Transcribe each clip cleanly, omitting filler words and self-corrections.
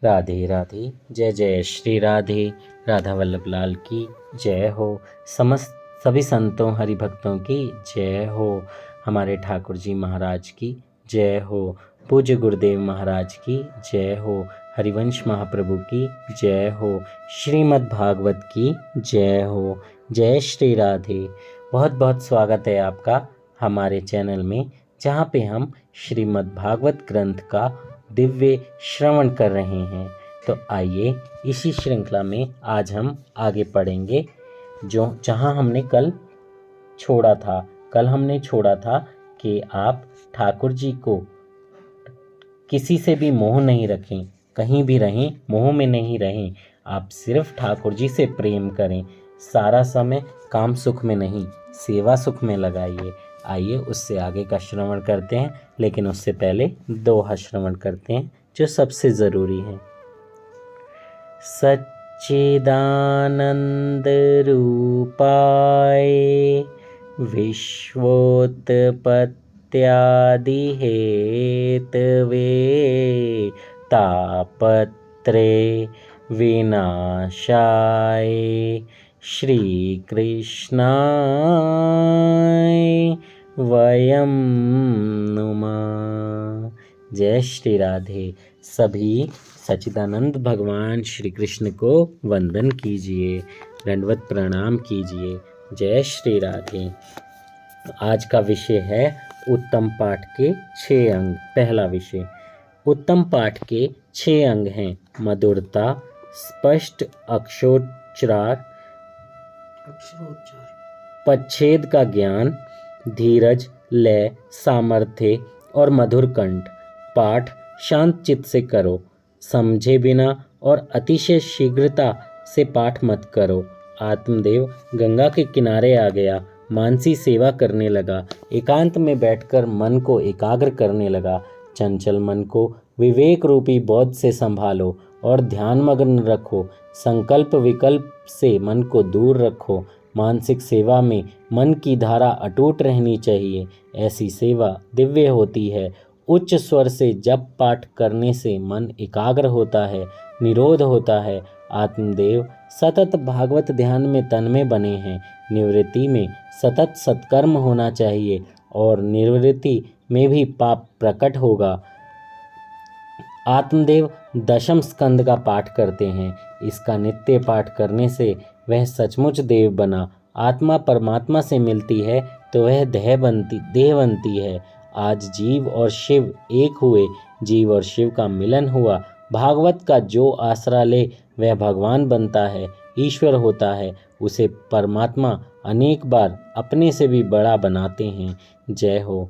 राधे राधे। जय जय श्री राधे। राधा वल्लभ लाल की जय हो। समस्त सभी संतों हरिभक्तों की जय हो। हमारे ठाकुर जी महाराज की जय हो। पूज्य गुरुदेव महाराज की जय हो। हरिवंश महाप्रभु की जय हो। श्रीमद् भागवत की जय हो। जय श्री राधे। बहुत बहुत स्वागत है आपका हमारे चैनल में, जहाँ पे हम श्रीमद् भागवत ग्रंथ का दिव्य श्रवण कर रहे हैं। तो आइए इसी श्रृंखला में आज हम आगे पढ़ेंगे जहाँ हमने कल छोड़ा था। कल हमने छोड़ा था कि आप ठाकुर जी को किसी से भी मोह नहीं रखें, कहीं भी रहें मोह में नहीं रहें। आप सिर्फ ठाकुर जी से प्रेम करें, सारा समय काम सुख में नहीं सेवा सुख में लगाइए। आइए उससे आगे का श्रवण करते हैं, लेकिन उससे पहले दोहा श्रवण करते हैं जो सबसे ज़रूरी है। सच्चिदानंद रूपाय विश्वोत्पत्त्यादि हेतवे तापत्रे विनाशाय श्री कृष्णाय वयं नुमः। जय श्री राधे। सभी सच्चिदानंद भगवान श्री कृष्ण को वंदन कीजिए, दंडवत प्रणाम कीजिए। जय श्री राधे। आज का विषय है उत्तम पाठ के 6 अंग। पहला विषय, उत्तम पाठ के 6 अंग हैं। मधुरता, स्पष्ट अक्षरोच्चार, पच्छेद का ज्ञान, धीरज, लय, सामर्थ्य और मधुर कंठ। पाठ शांत चित्त से करो, समझे बिना और अतिशय शीघ्रता से पाठ मत करो। आत्मदेव गंगा के किनारे आ गया, मानसी सेवा करने लगा, एकांत में बैठकर मन को एकाग्र करने लगा। चंचल मन को विवेक रूपी बोध से संभालो और ध्यानमग्न रखो। संकल्प विकल्प से मन को दूर रखो। मानसिक सेवा में मन की धारा अटूट रहनी चाहिए। ऐसी सेवा दिव्य होती है। उच्च स्वर से जप पाठ करने से मन एकाग्र होता है, निरोध होता है। आत्मदेव सतत भागवत ध्यान में तन्मय बने हैं। निवृत्ति में सतत सत्कर्म होना चाहिए और निवृत्ति में भी पाप प्रकट होगा। आत्मदेव दशम स्कंद का पाठ करते हैं। इसका नित्य पाठ करने से वह सचमुच देव बना। आत्मा परमात्मा से मिलती है तो वह देह बनती है। आज जीव और शिव एक हुए, जीव और शिव का मिलन हुआ। भागवत का जो आसरा ले वह भगवान बनता है, ईश्वर होता है। उसे परमात्मा अनेक बार अपने से भी बड़ा बनाते हैं। जय हो।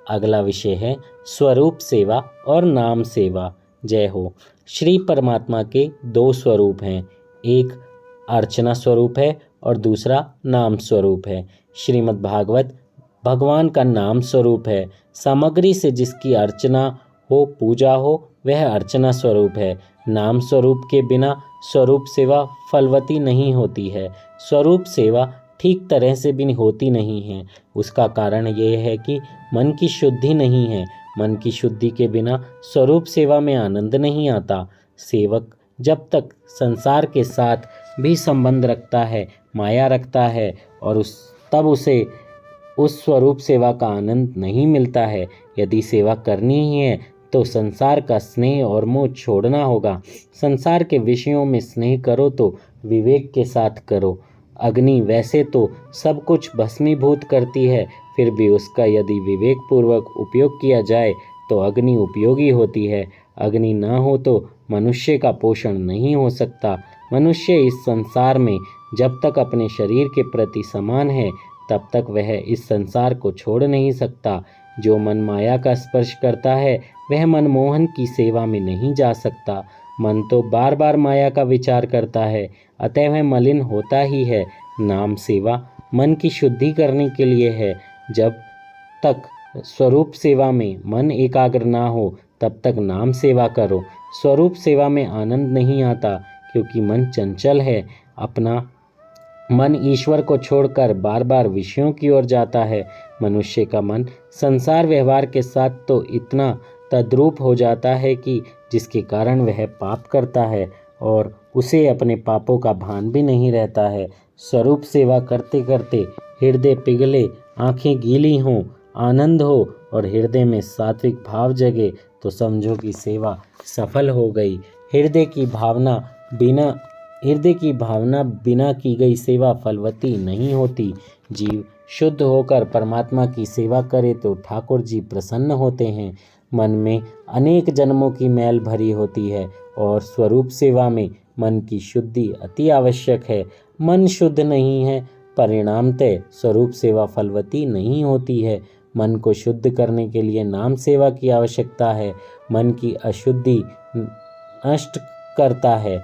अगला विषय है स्वरूप सेवा और नाम सेवा। जय हो। श्री परमात्मा के 2 स्वरूप हैं, एक अर्चना स्वरूप है और दूसरा नाम स्वरूप है। श्रीमद् भागवत भगवान का नाम स्वरूप है। सामग्री से जिसकी अर्चना हो, पूजा हो, वह अर्चना स्वरूप है। नाम स्वरूप के बिना स्वरूप सेवा फलवती नहीं होती है। स्वरूप सेवा ठीक तरह से भी होती नहीं है। उसका कारण यह है कि मन की शुद्धि नहीं है। मन की शुद्धि के बिना स्वरूप सेवा में आनंद नहीं आता। सेवक जब तक संसार के साथ भी संबंध रखता है, माया रखता है, और तब उसे उस स्वरूप सेवा का आनंद नहीं मिलता है। यदि सेवा करनी ही है तो संसार का स्नेह और मोह छोड़ना होगा। संसार के विषयों में स्नेह करो तो विवेक के साथ करो। अग्नि वैसे तो सब कुछ भस्मीभूत करती है, फिर भी उसका यदि विवेक पूर्वक उपयोग किया जाए तो अग्नि उपयोगी होती है। अग्नि ना हो तो मनुष्य का पोषण नहीं हो सकता। मनुष्य इस संसार में जब तक अपने शरीर के प्रति समान है तब तक वह इस संसार को छोड़ नहीं सकता। जो मन माया का स्पर्श करता है वह मनमोहन की सेवा में नहीं जा सकता। मन तो बार बार माया का विचार करता है, अतः वह मलिन होता ही है। नाम सेवा मन की शुद्धि करने के लिए है। जब तक स्वरूप सेवा में मन एकाग्र ना हो तब तक नाम सेवा करो। स्वरूप सेवा में आनंद नहीं आता क्योंकि मन चंचल है। अपना मन ईश्वर को छोड़कर बार बार विषयों की ओर जाता है। मनुष्य का मन संसार व्यवहार के साथ तो इतना तद्रूप हो जाता है कि जिसके कारण वह पाप करता है और उसे अपने पापों का भान भी नहीं रहता है। स्वरूप सेवा करते करते हृदय पिघले, आंखें गीली हों, आनंद हो और हृदय में सात्विक भाव जगे तो समझो कि सेवा सफल हो गई। हृदय की भावना बिना की गई सेवा फलवती नहीं होती। जीव शुद्ध होकर परमात्मा की सेवा करे तो ठाकुर जी प्रसन्न होते हैं। मन में अनेक जन्मों की मैल भरी होती है और स्वरूप सेवा में मन की शुद्धि अति आवश्यक है। मन शुद्ध नहीं है, परिणामतः स्वरूप सेवा फलवती नहीं होती है। मन को शुद्ध करने के लिए नाम सेवा की आवश्यकता है। मन की अशुद्धि नष्ट करता है।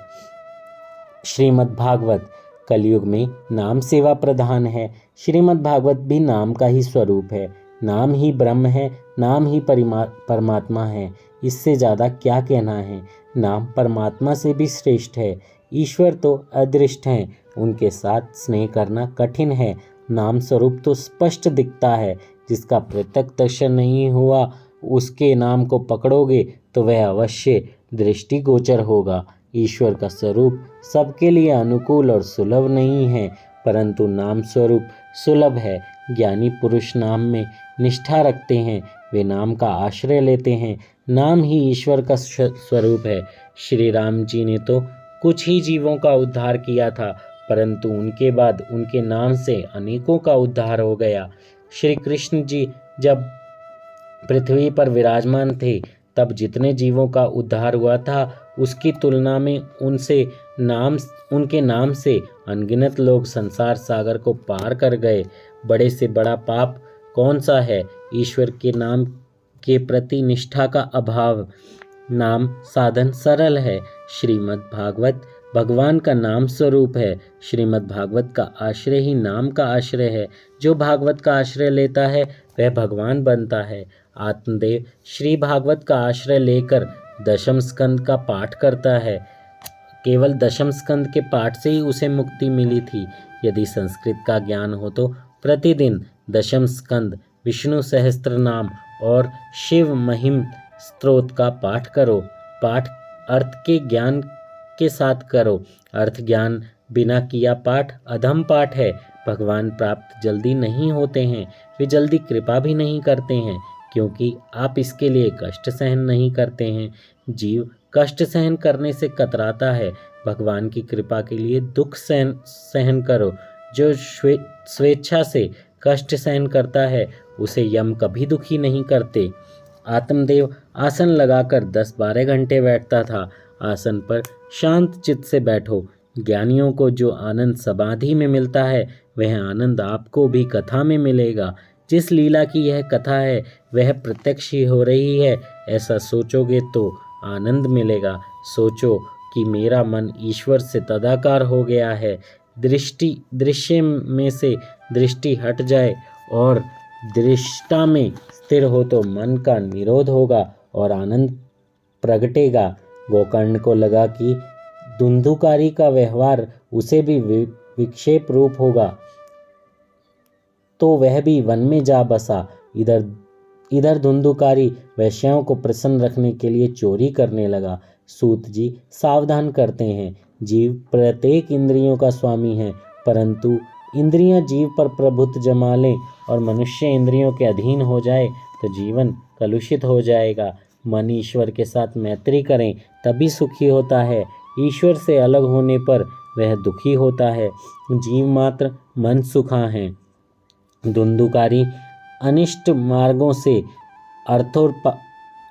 श्रीमद् भागवत कलयुग में नाम सेवा प्रधान है। श्रीमद् भागवत भी नाम का ही स्वरूप है। नाम ही ब्रह्म है, नाम ही परमात्मा है। इससे ज़्यादा क्या कहना है। नाम परमात्मा से भी श्रेष्ठ है। ईश्वर तो अदृष्ट हैं, उनके साथ स्नेह करना कठिन है। नाम स्वरूप तो स्पष्ट दिखता है। जिसका प्रत्यक्ष दर्शन नहीं हुआ उसके नाम को पकड़ोगे तो वह अवश्य दृष्टिगोचर होगा। ईश्वर का स्वरूप सबके लिए अनुकूल और सुलभ नहीं है, परंतु नाम स्वरूप सुलभ है। ज्ञानी पुरुष नाम में निष्ठा रखते हैं, वे नाम का आश्रय लेते हैं। नाम ही ईश्वर का स्वरूप है। श्री राम जी ने तो कुछ ही जीवों का उद्धार किया था, परंतु उनके बाद उनके नाम से अनेकों का उद्धार हो गया। श्री कृष्ण जी जब पृथ्वी पर विराजमान थे तब जितने जीवों का उद्धार हुआ था उसकी तुलना में उनके नाम से अनगिनत लोग संसार सागर को पार कर गए। बड़े से बड़ा पाप कौन सा है। ईश्वर के नाम के प्रति निष्ठा का अभाव। नाम साधन सरल है। श्रीमद् भागवत भगवान का नाम स्वरूप है। श्रीमद् भागवत का आश्रय ही नाम का आश्रय है। जो भागवत का आश्रय लेता है वह भगवान बनता है। आत्मदेव श्री भागवत का आश्रय लेकर दशम स्कंद का पाठ करता है। केवल दशम स्कंद के पाठ से ही उसे मुक्ति मिली थी। यदि संस्कृत का ज्ञान हो तो प्रतिदिन दशम स्कंद, विष्णु सहस्त्र नाम और शिव महिम स्तोत्र का पाठ करो। पाठ अर्थ के ज्ञान के साथ करो। अर्थ ज्ञान बिना किया पाठ अधम पाठ है। भगवान प्राप्त जल्दी नहीं होते हैं, वे जल्दी कृपा भी नहीं करते हैं, क्योंकि आप इसके लिए कष्ट सहन नहीं करते हैं। जीव कष्ट सहन करने से कतराता है। भगवान की कृपा के लिए दुख सहन करो। जो स्वेच्छा से कष्ट सहन करता है उसे यम कभी दुखी नहीं करते। आत्मदेव आसन लगाकर 10-12 घंटे बैठता था। आसन पर शांत चित्त से बैठो। ज्ञानियों को जो आनंद समाधि में मिलता है वह आनंद आपको भी कथा में मिलेगा। जिस लीला की यह कथा है वह प्रत्यक्ष ही हो रही है, ऐसा सोचोगे तो आनंद मिलेगा। सोचो कि मेरा मन ईश्वर से तदाकार हो गया है। दृश्य में से दृष्टि हट जाए और दृष्टा में स्थिर हो तो मन का निरोध होगा और आनंद प्रगटेगा। गोकर्ण को लगा कि धुंधुकारी का व्यवहार उसे भी विक्षेप रूप होगा, तो वह भी वन में जा बसा। इधर धुंधुकारी वैश्याओं को प्रसन्न रखने के लिए चोरी करने लगा। सूत जी सावधान करते हैं, जीव प्रत्येक इंद्रियों का स्वामी है, परंतु इंद्रियां जीव पर प्रभुत्व जमा लें और मनुष्य इंद्रियों के अधीन हो जाए तो जीवन कलुषित हो जाएगा। मन ईश्वर के साथ मैत्री करें तभी सुखी होता है। ईश्वर से अलग होने पर वह दुखी होता है। जीव मात्र मन सुखा है। धुंधुकारी अनिष्ट मार्गों से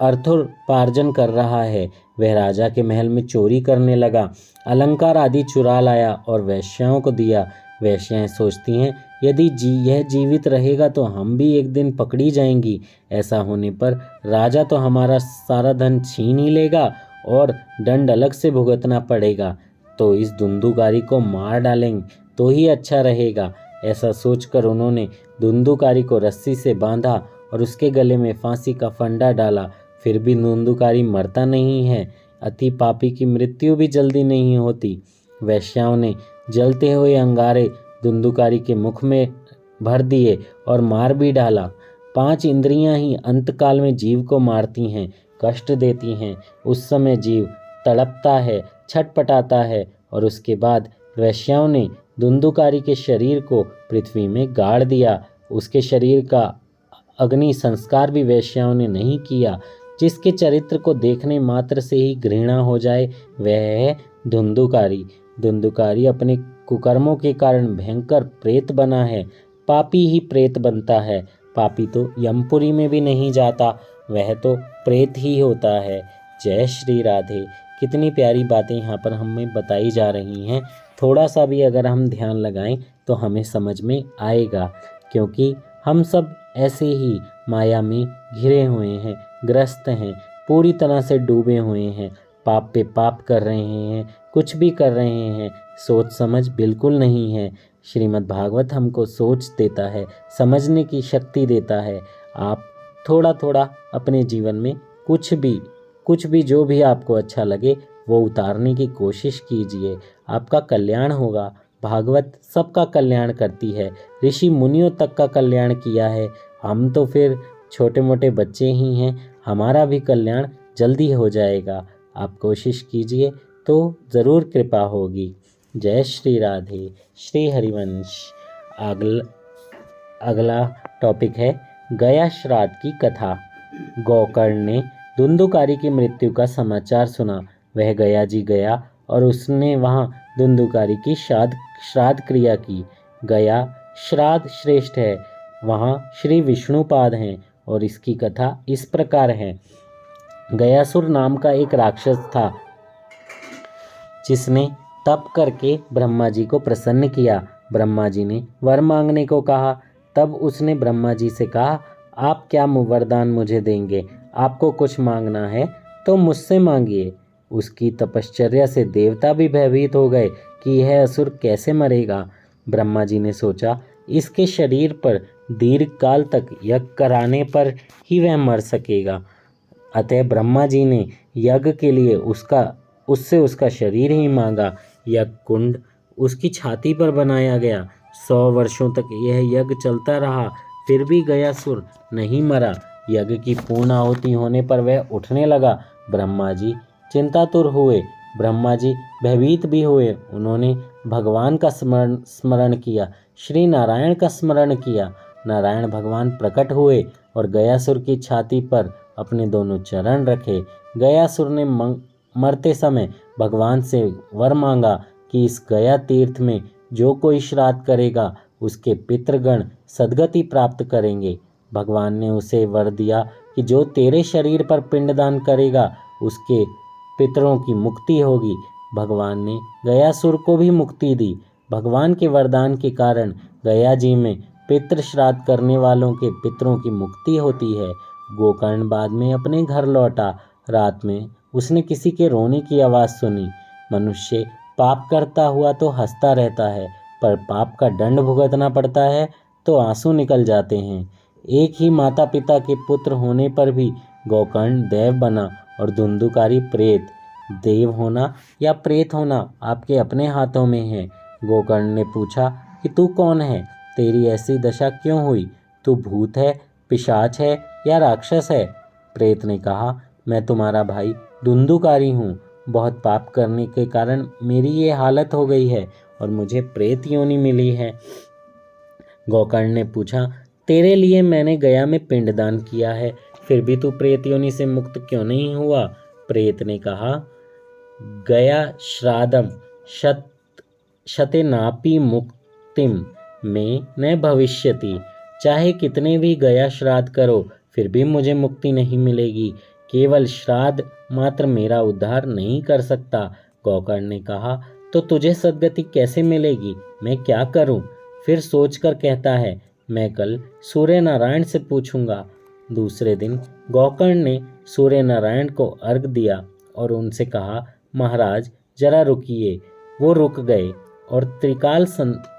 अर्थोपार्जन कर रहा है। वह राजा के महल में चोरी करने लगा, अलंकार आदि चुरा लाया और वैश्याओं को दिया। वैश्याएं सोचती हैं यदि यह जीवित रहेगा तो हम भी एक दिन पकड़ी जाएंगी। ऐसा होने पर राजा तो हमारा सारा धन छीन ही लेगा और दंड अलग से भुगतना पड़ेगा। तो इस धुंधुकारी को मार डालेंगे तो ही अच्छा रहेगा। ऐसा सोचकर उन्होंने धुंधुकारी को रस्सी से बांधा और उसके गले में फांसी का फंदा डाला। फिर भी धुंधुकारी मरता नहीं है। अति पापी की मृत्यु भी जल्दी नहीं होती। वैश्याओं ने जलते हुए अंगारे धुंधुकारी के मुख में भर दिए और मार भी डाला। 5 इंद्रियां ही अंतकाल में जीव को मारती हैं। कष्ट देती हैं। उस समय जीव तड़पता है, छटपटाता है, और उसके बाद वैश्याओं ने धुंधुकारी के शरीर को पृथ्वी में गाड़ दिया। उसके शरीर का अग्नि संस्कार भी वैश्याओं ने नहीं किया। जिसके चरित्र को देखने मात्र से ही घृणा हो जाए वह है धुंधुकारी। धुंधुकारी अपने कुकर्मों के कारण भयंकर प्रेत बना है। पापी ही प्रेत बनता है। पापी तो यमपुरी में भी नहीं जाता, वह तो प्रेत ही होता है। जय श्री राधे। कितनी प्यारी बातें यहाँ पर हमें बताई जा रही हैं। थोड़ा सा भी अगर हम ध्यान लगाएं तो हमें समझ में आएगा, क्योंकि हम सब ऐसे ही माया में घिरे हुए हैं, ग्रस्त हैं, पूरी तरह से डूबे हुए हैं, पाप पे पाप कर रहे हैं, कुछ भी कर रहे हैं, सोच समझ बिल्कुल नहीं है। श्रीमद् भागवत हमको सोच देता है, समझने की शक्ति देता है। आप थोड़ा थोड़ा अपने जीवन में कुछ भी जो भी आपको अच्छा लगे वो उतारने की कोशिश कीजिए, आपका कल्याण होगा। भागवत सबका कल्याण करती है, ऋषि मुनियों तक का कल्याण किया है। हम तो फिर छोटे मोटे बच्चे ही हैं, हमारा भी कल्याण जल्दी हो जाएगा। आप कोशिश कीजिए तो ज़रूर कृपा होगी। जय श्री राधे। श्री हरिवंश। अगला टॉपिक है गया श्राद्ध की कथा। गोकर्ण ने धुंधुकारी की मृत्यु का समाचार सुना। वह गया जी गया और उसने वहाँ धुंधुकारी की श्राद्ध क्रिया की। गया श्राद्ध श्रेष्ठ है, वहाँ श्री विष्णुपाद हैं और इसकी कथा इस प्रकार है। गयासुर नाम का एक राक्षस था जिसने तप करके ब्रह्मा जी को प्रसन्न किया। ब्रह्मा जी ने वर मांगने को कहा। तब उसने ब्रह्मा जी से कहा, आप क्या वरदान मुझे देंगे? आपको कुछ मांगना है तो मुझसे मांगिए। उसकी तपश्चर्या से देवता भी भयभीत हो गए कि यह असुर कैसे मरेगा। ब्रह्मा जी ने सोचा, इसके शरीर पर दीर्घ काल तक यज्ञ कराने पर ही वह मर सकेगा। अतः ब्रह्मा जी ने यज्ञ के लिए उससे उसका शरीर ही मांगा। यज्ञ कुंड उसकी छाती पर बनाया गया। 100 वर्षों तक यह यज्ञ चलता रहा, फिर भी गयासुर नहीं मरा। यज्ञ की पूर्ण आहुति होने पर वह उठने लगा। ब्रह्मा जी चिंतातुर हुए, ब्रह्मा जी भयभीत भी हुए। उन्होंने भगवान का स्मरण किया, श्री नारायण का स्मरण किया। नारायण भगवान प्रकट हुए और गयासुर की छाती पर अपने दोनों चरण रखे। गयासुर ने मरते समय भगवान से वर मांगा कि इस गया तीर्थ में जो कोई श्राद्ध करेगा उसके पितृगण सद्गति प्राप्त करेंगे। भगवान ने उसे वर दिया कि जो तेरे शरीर पर पिंडदान करेगा उसके पितरों की मुक्ति होगी। भगवान ने गयासुर को भी मुक्ति दी। भगवान के वरदान के कारण गया जी में पितृ श्राद्ध करने वालों के पितरों की मुक्ति होती है। गोकर्ण बाद में अपने घर लौटा। रात में उसने किसी के रोने की आवाज़ सुनी। मनुष्य पाप करता हुआ तो हंसता रहता है, पर पाप का दंड भुगतना पड़ता है तो आंसू निकल जाते हैं। एक ही माता पिता के पुत्र होने पर भी गोकर्ण देव बना और धुंधुकारी प्रेत। देव होना या प्रेत होना आपके अपने हाथों में है। गोकर्ण ने पूछा कि तू कौन है? तेरी ऐसी दशा क्यों हुई? तू भूत है, पिशाच है या राक्षस है? प्रेत ने कहा, मैं तुम्हारा भाई धुंधुकारी हूँ। बहुत पाप करने के कारण मेरी ये हालत हो गई है और मुझे प्रेत योनि मिली है। गोकर्ण ने पूछा, तेरे लिए मैंने गया में पिंडदान किया है, फिर भी तू प्रेत योनि से मुक्त क्यों नहीं हुआ? प्रेत ने कहा, गया श्राद्धम शतेनापि मुक्तिम में न भविष्यति। चाहे कितने भी गया श्राद्ध करो फिर भी मुझे मुक्ति नहीं मिलेगी। केवल श्राद्ध मात्र मेरा उद्धार नहीं कर सकता। गोकर्ण ने कहा, तो तुझे सद्गति कैसे मिलेगी? मैं क्या करूं? फिर सोचकर कहता है, मैं कल सूर्य नारायण से पूछूंगा। दूसरे दिन गोकर्ण ने सूर्य नारायण को अर्घ दिया और उनसे कहा, महाराज जरा रुकिए। वो रुक गए और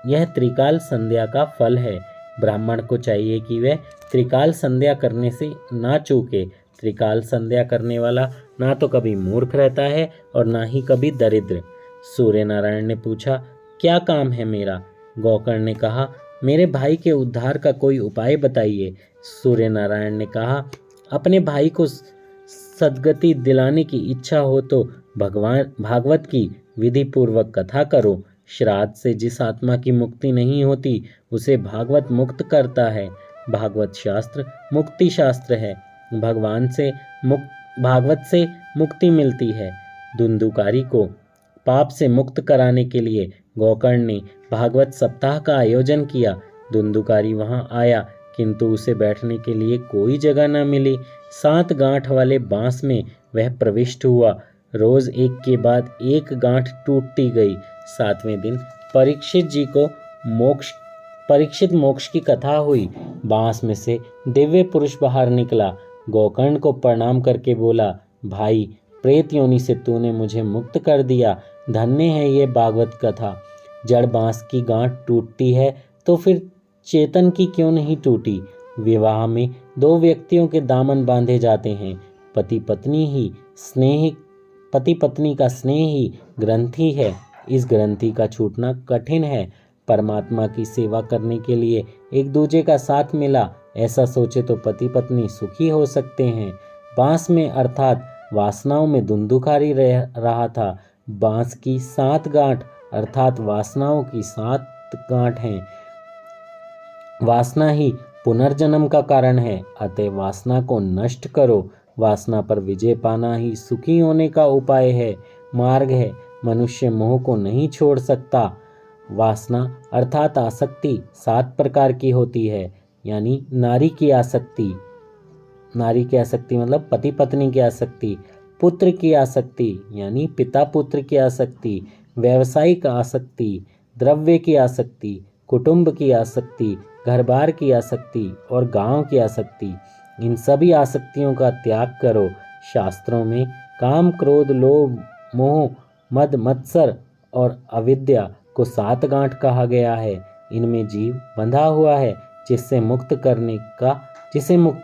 यह त्रिकाल संध्या का फल है। ब्राह्मण को चाहिए कि वह त्रिकाल संध्या करने से ना चूके। त्रिकाल संध्या करने वाला ना तो कभी मूर्ख रहता है और ना ही कभी दरिद्र। सूर्य नारायण ने पूछा, क्या काम है मेरा? गोकर्ण ने कहा, मेरे भाई के उद्धार का कोई उपाय बताइए। सूर्य नारायण ने कहा, अपने भाई को सद्गति दिलाने की इच्छा हो तो भगवान भागवत की विधि पूर्वक कथा करो। श्राद्ध से जिस आत्मा की मुक्ति नहीं होती उसे भागवत मुक्त करता है। भागवत शास्त्र मुक्ति शास्त्र है। भागवत से मुक्ति मिलती है। धुंधुकारी को पाप से मुक्त कराने के लिए गोकर्ण ने भागवत सप्ताह का आयोजन किया। धुंधुकारी वहां आया किंतु उसे बैठने के लिए कोई जगह न मिली। 7 गांठ वाले बांस में वह प्रविष्ट हुआ। रोज एक के बाद एक गांठ टूटती गई। 7वें दिन परीक्षित मोक्ष की कथा हुई। बांस में से दिव्य पुरुष बाहर निकला। गोकर्ण को प्रणाम करके बोला, भाई, प्रेत योनि से तूने मुझे मुक्त कर दिया। धन्य है ये भागवत कथा। जड़ बांस की गांठ टूटती है तो फिर चेतन की क्यों नहीं टूटी। विवाह में 2 व्यक्तियों के दामन बांधे जाते हैं। पति पत्नी का स्नेह ही ग्रंथि है। इस ग्रंथि का छूटना कठिन है। परमात्मा की सेवा करने के लिए एक दूजे का साथ मिला, ऐसा सोचे तो पति पत्नी सुखी हो सकते हैं। बांस में अर्थात वासनाओं में धुंधुकारी रहा था। बांस की 7 गांठ अर्थात वासनाओं की 7 गांठ हैं। वासना ही पुनर्जन्म का कारण है, अतः वासना को नष्ट करो। वासना पर विजय पाना ही सुखी होने का उपाय है, मार्ग है। मनुष्य मोह को नहीं छोड़ सकता। वासना अर्थात आसक्ति 7 प्रकार की होती है, यानी नारी की आसक्ति मतलब पति पत्नी की आसक्ति, पुत्र की आसक्ति यानी पिता पुत्र की आसक्ति, व्यावसायिक आसक्ति, द्रव्य की आसक्ति, कुटुंब की आसक्ति, घर बार की आसक्ति और गांव की आसक्ति। इन सभी आसक्तियों का त्याग करो। शास्त्रों में काम, क्रोध, लोभ, मोह, मद, मत्सर और अविद्या को 7 गांठ कहा गया है। इनमें जीव बंधा हुआ है, जिसे मुक्त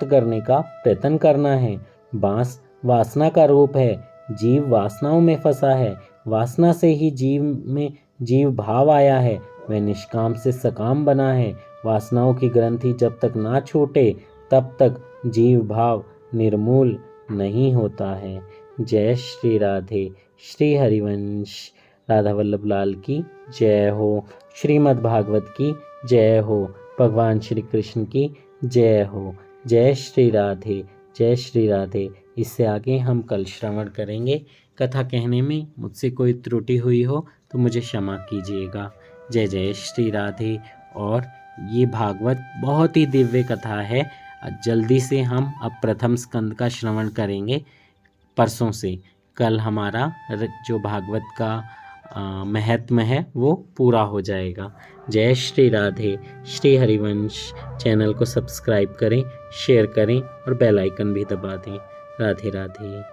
करने का प्रयत्न करना है। बांस वासना का रूप है। जीव वासनाओं में फंसा है। वासना से ही जीव में जीव भाव आया है। वह निष्काम से सकाम बना है। वासनाओं की ग्रंथि जब तक ना छूटे तब तक जीव भाव निर्मूल नहीं होता है। जय श्री राधे। श्री हरिवंश राधा वल्लभ लाल की जय हो। श्रीमद् भागवत की जय हो। भगवान श्री कृष्ण की जय हो। जय श्री राधे, जय श्री राधे। इससे आगे हम कल श्रवण करेंगे। कथा कहने में मुझसे कोई त्रुटि हुई हो तो मुझे क्षमा कीजिएगा। जय जय श्री राधे। और ये भागवत बहुत ही दिव्य कथा है। जल्दी से हम अब प्रथम स्कंद का श्रवण करेंगे। परसों से कल हमारा जो भागवत का महत्व है वो पूरा हो जाएगा। जय श्री राधे। श्री हरिवंश चैनल को सब्सक्राइब करें, शेयर करें और बेल आइकन भी दबा दें। राधे राधे।